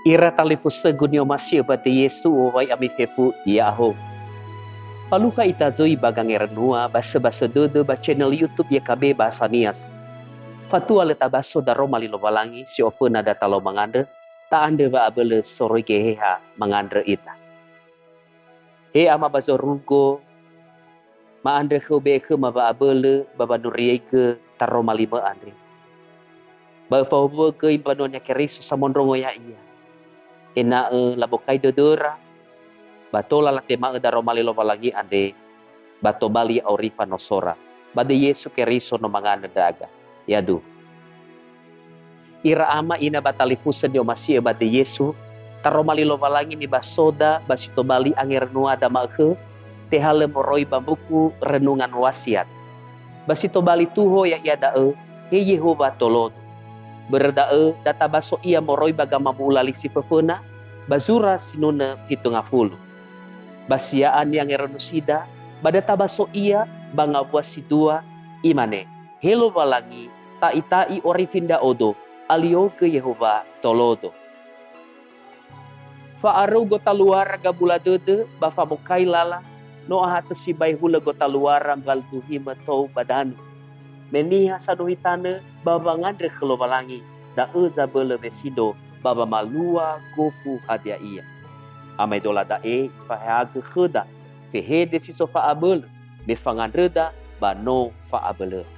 Ira talipus segunyo masih bate Yesu wai ami fepu Yaho. Paluka ita zoi bagang erenua basa dode ba channel YouTube YKB bahasa Nias. Fatua leta baso daro malilo balangi si opo nada talo mangandre ta ande ba abele soroi keheha mangandre ita. He ama bazo rugo ma andre ke be ke ma ba abele baba nurie ke taro malima andre. Ba faubo ke impanonya keriso samondrongo ya iya. Ena labokai dodora batola la tema daro malilo balangi ande bato bali aurifa nosora. Bade Yesu keriso no mangandre daga. Yadu. Ira ama ina batali fusen yo masih bade Yesu taro malilo balangi ni basoda basito bali anger nuada mahe tehale moroi bambuku renungan wasiat basito bali tuho ya ia dae he Yehova tolodo berdae data baso ia moroi bagama mulali si pepena bazura sinuna fitungafulu basiaan yang eronusida badata baso ia banga buasi dua imane helo balangi tai orifinda odo alio ke Yehova tolodo faaru gota luar gabula dede bafa mokai lala no ahatu si bai hula gota luar bal duhima tou badanu meniha saduhitane baba ngandre kelo balangi da eza bele besido baba malua gofu hadia ia amai dola da fahaga kheda fehede si sofa abel be fangandreda ba no fa abele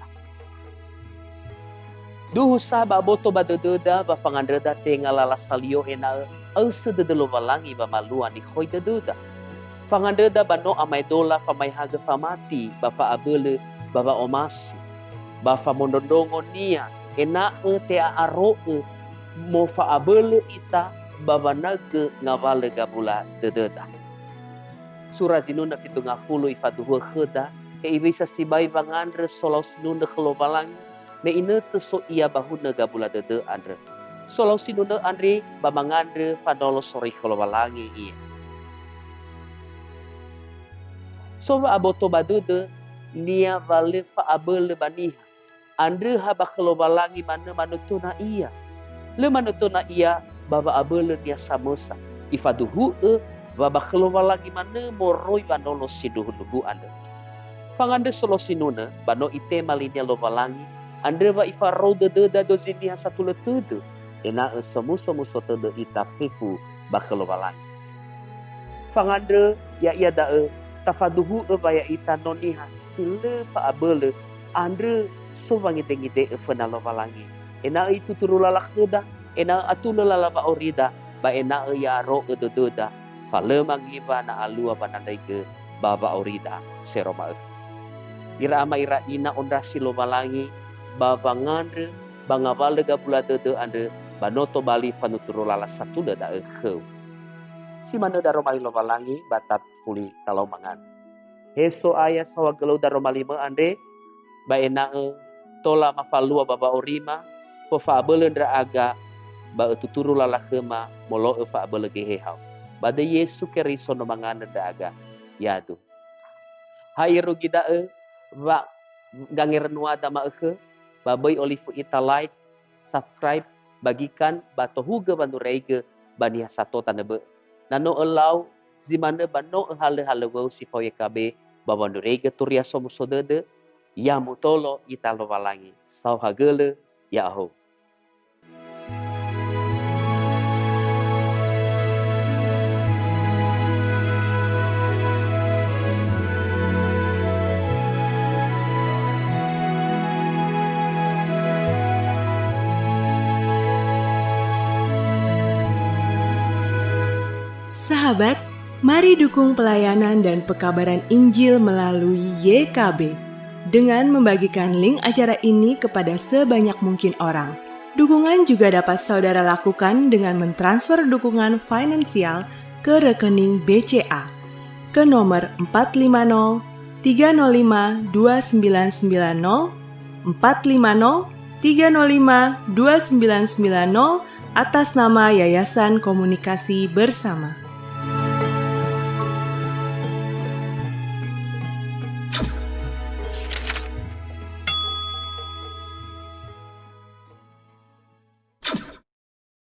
duhu saba boto badededa ba fangandreda tengalala salio ena ause dedelo balangi ba maluan di khoi dededa fangandeda ba no amai dola famai haga famati bapa abele baba omasi bafa mondondongo nia ena te aro mo fa abele ita baba nage ngavale gabula dededa surah zinunda fitu ngafulu ifatuhu kheda e ibisa sibai bangandre solau sinunda khlobalangi me ine so ia bahuna gabula dede andre solau sinunda andre bamangandre padolo sori khlobalangi ia soba aboto badede nia vale fa abele baniha andre haba khlobalangi mana manutuna ia le manutuna ia baba abele nia samosa ifaduhu baba khlobalangi mana moroi banolo siduhu ande fangande solo sinuna bano ite malinia lobalangi andre ba ifaro de dozini satu letudu ena somu tede ita fefu ba khlobalangi fangande ya ia da tafaduhu baya ita noni hasile fa abele andre so bangite fena lobalangi ena itu turulala kheda ena atulala ba orida ba ena ya ro deda fale mangiba na alua banandai ke baba orida seroma ira ama ira ina onda silo balangi baba ngandre bangabale gabula dede ande banoto bali panuturo lala satu dada kheu si mana daro mali lo balangi batat puli kalau mangan heso aya sawa gelo daro mali me ande ba ena tola mafalua baba orima po fa belendra aga ba tuturu lala khema molo fa belege hehau bade Yesu keriso no mangan daga yadu hairu gidae ba ganger nuada maeke babai olifu ita like subscribe bagikan bato huga bandu reige bania sato tanebe nano elau zimane bano hale wau si YKB babandu reige turia somu sodede ya mutolo ita lo balangi sau hagele ya ho. Sahabat, mari dukung pelayanan dan pekabaran Injil melalui YKB dengan membagikan link acara ini kepada sebanyak mungkin orang. Dukungan juga dapat saudara lakukan dengan mentransfer dukungan finansial ke rekening BCA ke nomor 450 305 2990 450 305 2990 atas nama Yayasan Komunikasi Bersama.